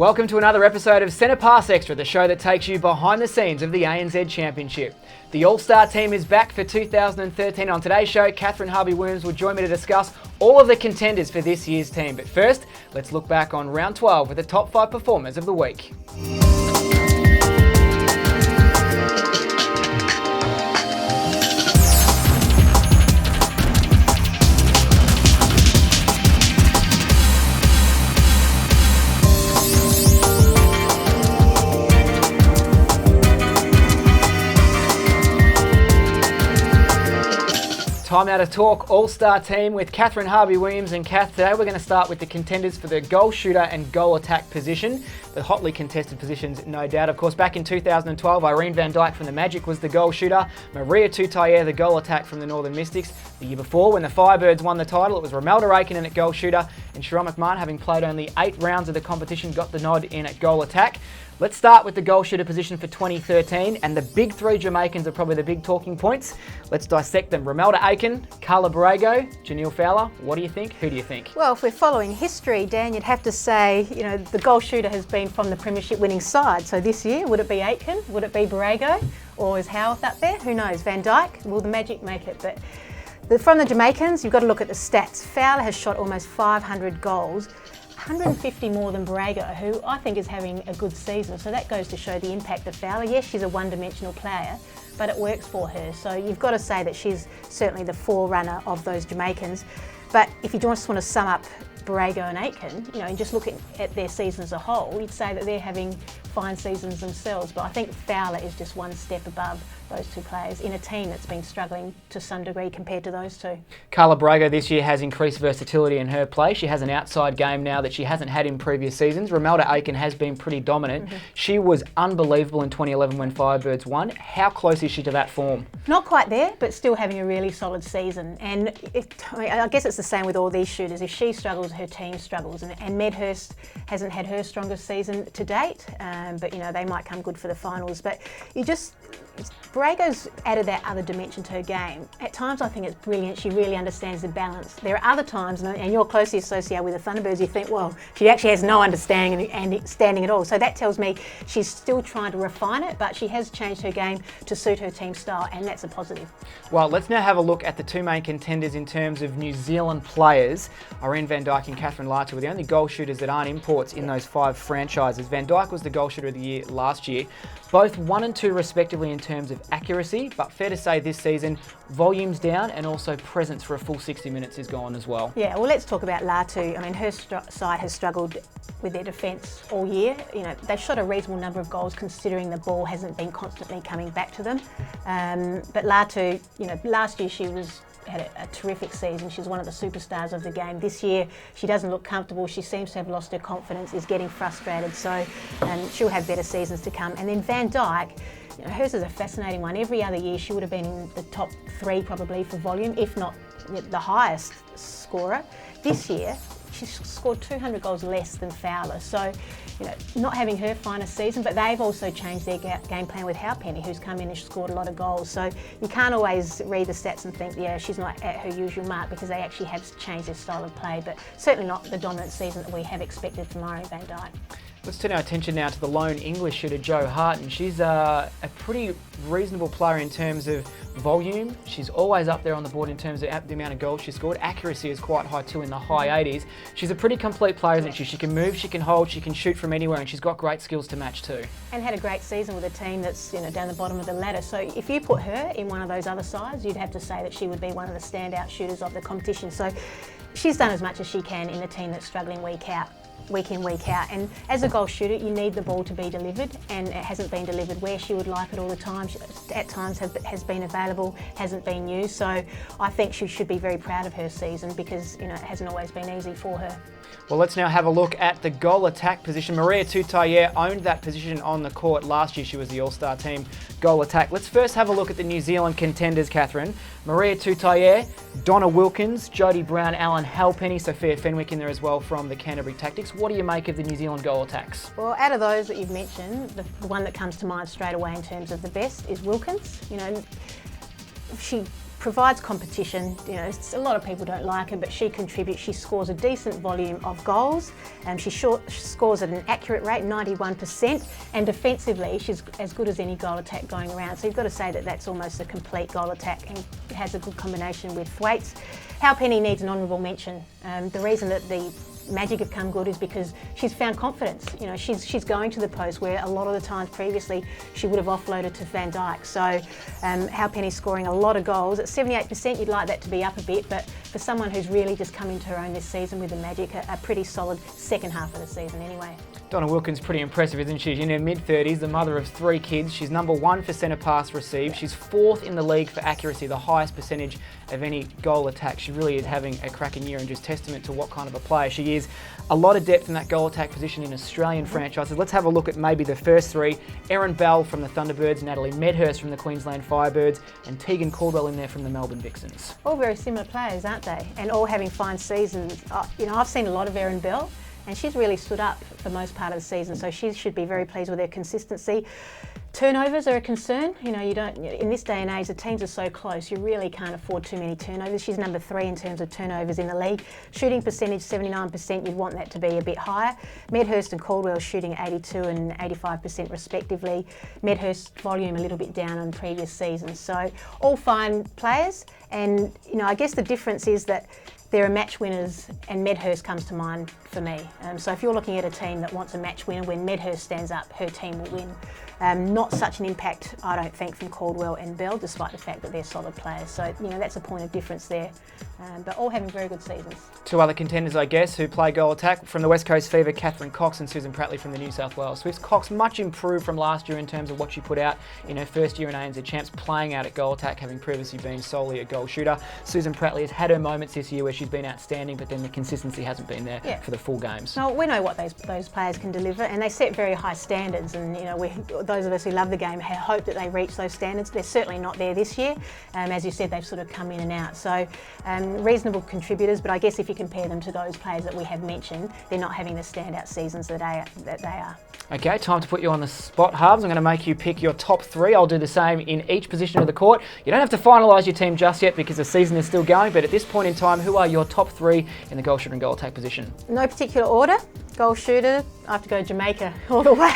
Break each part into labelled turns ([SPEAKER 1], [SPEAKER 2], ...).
[SPEAKER 1] Welcome to another episode of Centre Pass Extra, the show that takes you behind the scenes of the ANZ Championship. The All-Star team is back for 2013. On today's show, Kathryn Harby-Williams will join me to discuss all of the contenders for this year's team. But first, let's look back on round 12 with the top 5 performers of the week. Time now to talk All-Star team with Kathryn Harby-Williams. And Kath, today we're going to start with the contenders for the goal shooter and goal attack position. The hotly contested positions, no doubt. Of course, back in 2012, Irene van Dijk from the Magic was the goal shooter. Maria Tutayer, the goal attack from the Northern Mystics. The year before, when the Firebirds won the title, it was Romelda Raikkonen at goal shooter. And Sharon McMahon, having played only 8 rounds of the competition, got the nod in at goal attack. Let's start with the goal shooter position for 2013, and the big 3 Jamaicans are probably the big talking points. Let's dissect them. Romelda Raikkonen, Carla Borrego, Janelle Fowler. What do you think? Who do you think?
[SPEAKER 2] Well, if we're following history, Dan, you'd have to say, the goal shooter has been from the premiership winning side. So this year, would it be Aitken? Would it be Borrego? Or is Howarth up there? Who knows? Van Dijk? Will the Magic make it? But from the Jamaicans, you've got to look at the stats. Fowler has shot almost 500 goals. 150 more than Borrego, who I think is having a good season. So that goes to show the impact of Fowler. Yes, she's a one-dimensional player, but it works for her. So you've got to say that she's certainly the forerunner of those Jamaicans. But if you just want to sum up Borrego and Aitken, and just look at their season as a whole, you'd say that they're having fine seasons themselves. But I think Fowler is just one step above those 2 players in a team that's been struggling to some degree compared to those 2.
[SPEAKER 1] Carla Borrego this year has increased versatility in her play. She has an outside game now that she hasn't had in previous seasons. Romelda Aitken has been pretty dominant. She was unbelievable in 2011 when Firebirds won. How close is she to that form?
[SPEAKER 2] Not quite there, but still having a really solid season. And I guess it's the same with all these shooters. If she struggles, her team struggles. And Medhurst hasn't had her strongest season to date, but they might come good for the finals. But Borrego's added that other dimension to her game. At times I think it's brilliant. She really understands the balance. There are other times, and you're closely associated with the Thunderbirds, you think, well, she actually has no understanding at all. So that tells me she's still trying to refine it, but she has changed her game to suit her team style, and that's a positive.
[SPEAKER 1] Well, let's now have a look at the 2 main contenders in terms of New Zealand players. Irene van Dijk and Kathryn Larcher were the only goal shooters that aren't imports in those 5 franchises. Van Dijk was the goal shooter of the year last year. Both 1 and 2 respectively in terms of accuracy, but fair to say this season, volume's down and also presence for a full 60 minutes is gone as well.
[SPEAKER 2] Yeah, well, let's talk about Latu. Her side has struggled with their defence all year. They've shot a reasonable number of goals considering the ball hasn't been constantly coming back to them. But Latu, last year she had a terrific season. She's one of the superstars of the game. This year, she doesn't look comfortable. She seems to have lost her confidence, is getting frustrated. So she'll have better seasons to come. And then Van Dijk, hers is a fascinating one. Every other year, she would have been in the top 3 probably for volume, if not the highest scorer. This year, she's scored 200 goals less than Fowler. So, not having her finest season, but they've also changed their game plan with Halpenny, who's come in and scored a lot of goals. So you can't always read the stats and think, yeah, she's not at her usual mark, because they actually have changed their style of play, but certainly not the dominant season that we have expected from Irene van Dijk.
[SPEAKER 1] Let's turn our attention now to the lone English shooter, Jo Hart, and she's a pretty reasonable player in terms of volume. She's always up there on the board in terms of the amount of goals she scored. Accuracy is quite high too, in the high 80s. She's a pretty complete player, isn't she? She can move, she can hold, she can shoot from anywhere, and she's got great skills to match too. And
[SPEAKER 2] had a great season with a team that's down the bottom of the ladder. So if you put her in one of those other sides, you'd have to say that she would be one of the standout shooters of the competition. So she's done as much as she can in a team that's struggling week in, week out. And as a goal shooter, you need the ball to be delivered, and it hasn't been delivered where she would like it all the time. At times has been available, hasn't been used. So I think she should be very proud of her season, because it hasn't always been easy for her.
[SPEAKER 1] Well, let's now have a look at the goal attack position. Maria Tutayer owned that position on the court last year. She was the All-Star team goal attack. Let's first have a look at the New Zealand contenders, Kathryn. Maria Tutayer, Donna Wilkins, Jodie Brown, Alan Halpenny, Sophia Fenwick in there as well from the Canterbury Tactics. What do you make of the New Zealand goal attacks?
[SPEAKER 2] Well, out of those that you've mentioned, the one that comes to mind straight away in terms of the best is Wilkins. She provides competition. You know, a lot of people don't like her, but she contributes. She scores a decent volume of goals. She scores at an accurate rate, 91%, and defensively, she's as good as any goal attack going around. So you've got to say that that's almost a complete goal attack, and it has a good combination with Thwaites. Halfpenny needs an honourable mention. The reason that the Magic have come good is because she's found confidence. You know, she's going to the post where a lot of the times previously she would have offloaded to Van Dijk. So Halfpenny's scoring a lot of goals. At 78%, you'd like that to be up a bit, but for someone who's really just come into her own this season with the Magic, a pretty solid second half of the season anyway.
[SPEAKER 1] Donna Wilkins pretty impressive, isn't she? She's in her mid-30s, the mother of 3 kids. She's number 1 for centre pass received. She's 4th in the league for accuracy, the highest percentage of any goal attack. She really is having a cracking year and just testament to what kind of a player she is. A lot of depth in that goal attack position in Australian franchises. Let's have a look at maybe the first 3. Erin Bell from the Thunderbirds, Natalie Medhurst from the Queensland Firebirds, and Tegan Caldwell in there from the Melbourne Vixens.
[SPEAKER 2] All very similar players, aren't they? And all having fine seasons. You know, I've seen a lot of Erin Bell, and she's really stood up for most part of the season, so she should be very pleased with her consistency. Turnovers are a concern. You know, you don't, in this day and age, the teams are so close, you really can't afford too many turnovers. She's number 3 in terms of turnovers in the league. Shooting percentage, 79%, you'd want that to be a bit higher. Medhurst and Caldwell shooting 82 and 85% respectively. Medhurst volume a little bit down on previous seasons. So all fine players, and you know, I guess the difference is that there are match winners, and Medhurst comes to mind for me. So if you're looking at a team that wants a match winner, when Medhurst stands up, her team will win. Not such an impact, I don't think, from Caldwell and Bell, despite the fact that they're solid players. So, you know, that's a point of difference there. But all having very good seasons. 2
[SPEAKER 1] other contenders, I guess, who play goal attack. From the West Coast Fever, Kathryn Cox and Susan Prattley from the New South Wales Swifts. Cox much improved from last year in terms of what she put out in her first year in ANZ Champs, playing out at goal attack, having previously been solely a goal shooter. Susan Prattley has had her moments this year where she's been outstanding, but then the consistency hasn't been there for the full games.
[SPEAKER 2] No, we know what those players can deliver, and they set very high standards, and you know, those of us who love the game hope that they reach those standards. They're certainly not there this year. As you said, they've sort of come in and out. So reasonable contributors, but I guess if you compare them to those players that we have mentioned, they're not having the standout seasons that they are.
[SPEAKER 1] Okay, time to put you on the spot, Harbs. I'm going to make you pick your top 3. I'll do the same in each position of the court. You don't have to finalise your team just yet because the season is still going, but at this point in time, who are your top 3 in the goal shooter and goal attack position?
[SPEAKER 2] No particular order. Goal shooter, I have to go Jamaica all the way.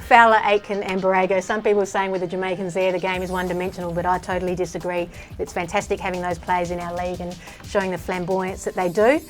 [SPEAKER 2] Fowler, Aitken and Borrego. Some people are saying with the Jamaicans there, the game is one-dimensional, but I totally disagree. It's fantastic having those players in our league and showing the flamboyance that they do.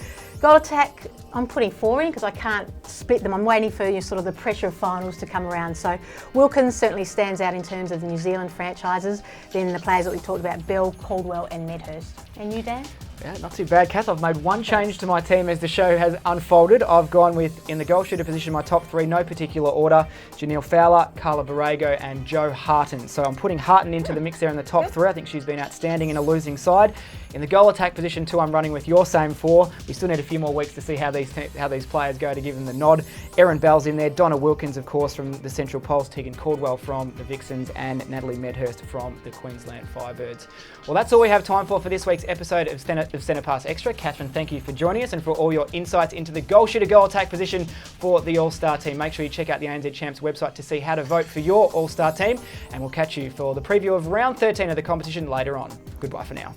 [SPEAKER 2] Goal attack, I'm putting 4 in because I can't split them. I'm waiting for sort of the pressure of finals to come around. So Wilkins certainly stands out in terms of the New Zealand franchises. Then the players that we talked about, Bell, Caldwell and Medhurst. And you, Dan?
[SPEAKER 1] Yeah, not too bad, Kath. I've made one change to my team as the show has unfolded. I've gone with, in the goal shooter position, my top 3, no particular order, Janelle Fowler, Carla Borrego and Jo Harton. So I'm putting Harton into the mix there in the top 3. I think she's been outstanding in a losing side. In the goal attack position 2, I'm running with your same 4. We still need a few more weeks to see how these players go to give them the nod. Erin Bell's in there, Donna Wilkins, of course, from the Central Pulse, Tegan Caldwell from the Vixens and Natalie Medhurst from the Queensland Firebirds. Well, that's all we have time for this week's episode of Centre Pass Extra. Kathryn, thank you for joining us and for all your insights into the goal shooter, goal attack position for the All-Star team. Make sure you check out the ANZ Champs website to see how to vote for your All-Star team, and we'll catch you for the preview of round 13 of the competition later on. Goodbye for now.